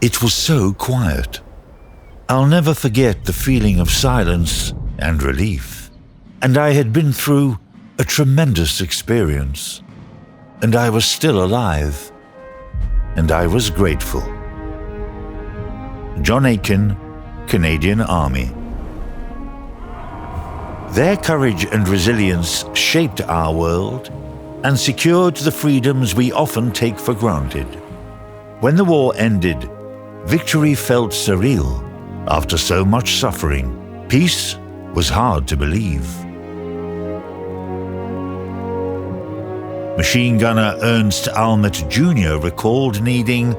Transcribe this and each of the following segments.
It was so quiet. I'll never forget the feeling of silence and relief. And I had been through a tremendous experience. And I was still alive. And I was grateful. John Aitken, Canadian Army. Their courage and resilience shaped our world and secured the freedoms we often take for granted. When the war ended, victory felt surreal. After so much suffering, peace was hard to believe. Machine gunner Ernst Almert Jr. recalled needing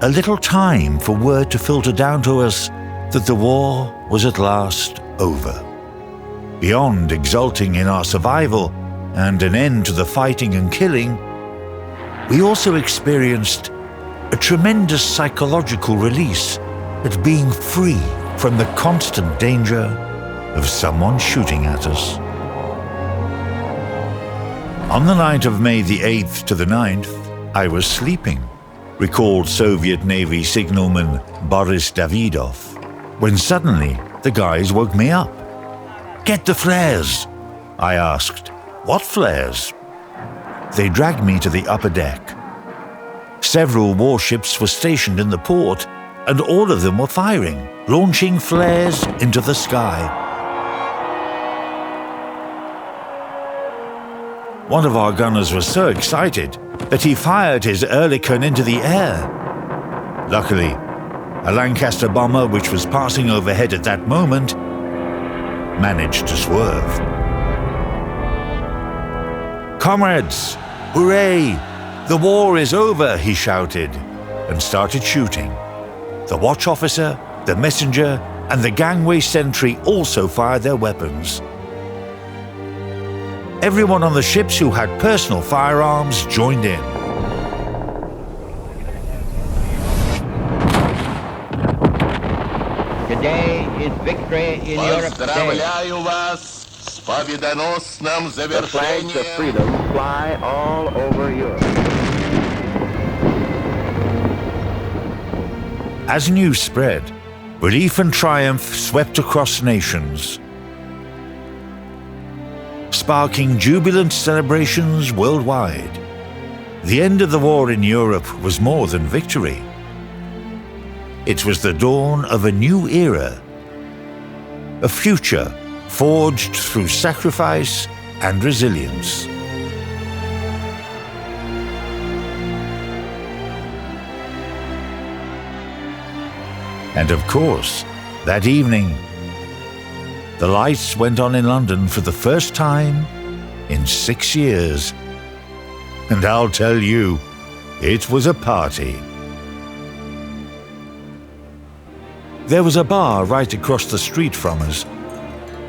a little time for word to filter down to us that the war was at last over. Beyond exulting in our survival and an end to the fighting and killing, we also experienced a tremendous psychological release at being free from the constant danger of someone shooting at us. On the night of May the 8th to the 9th, I was sleeping, recalled Soviet Navy signalman Boris Davidov, when suddenly the guys woke me up. "Get the flares," I asked. "What flares?" They dragged me to the upper deck. Several warships were stationed in the port, and all of them were firing, launching flares into the sky. One of our gunners was so excited that he fired his Oerlikon into the air. Luckily, a Lancaster bomber which was passing overhead at that moment managed to swerve. "Comrades, hooray! The war is over," he shouted, and started shooting. The watch officer, the messenger, and the gangway sentry also fired their weapons. Everyone on the ships who had personal firearms joined in. Today is Victory in Europe Day. Поздравляю вас с победоносным The flags of завершением. freedom fly all over Europe. As news spread, relief and triumph swept across nations, sparking jubilant celebrations worldwide. The end of the war in Europe was more than victory. It was the dawn of a new era, a future forged through sacrifice and resilience. And of course, that evening, the lights went on in London for the first time in 6 years. And I'll tell you, it was a party. There was a bar right across the street from us,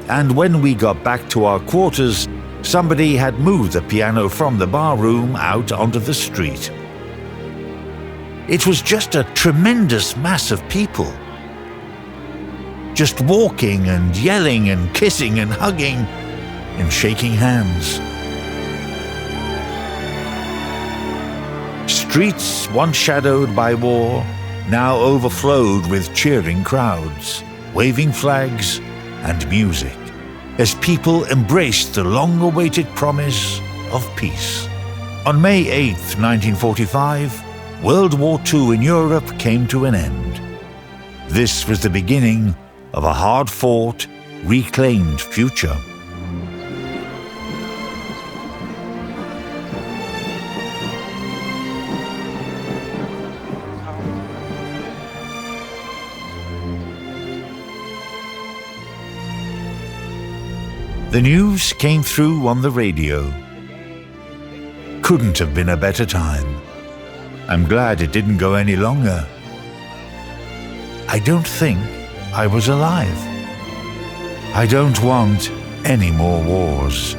and when we got back to our quarters, somebody had moved the piano from the bar room out onto the street. It was just a tremendous mass of people, just walking and yelling and kissing and hugging and shaking hands. Streets once shadowed by war now overflowed with cheering crowds, waving flags and music, as people embraced the long-awaited promise of peace. On May 8, 1945, World War II in Europe came to an end. This was the beginning of a hard-fought, reclaimed future. The news came through on the radio. Couldn't have been a better time. I'm glad it didn't go any longer. I don't think I was alive. I don't want any more wars.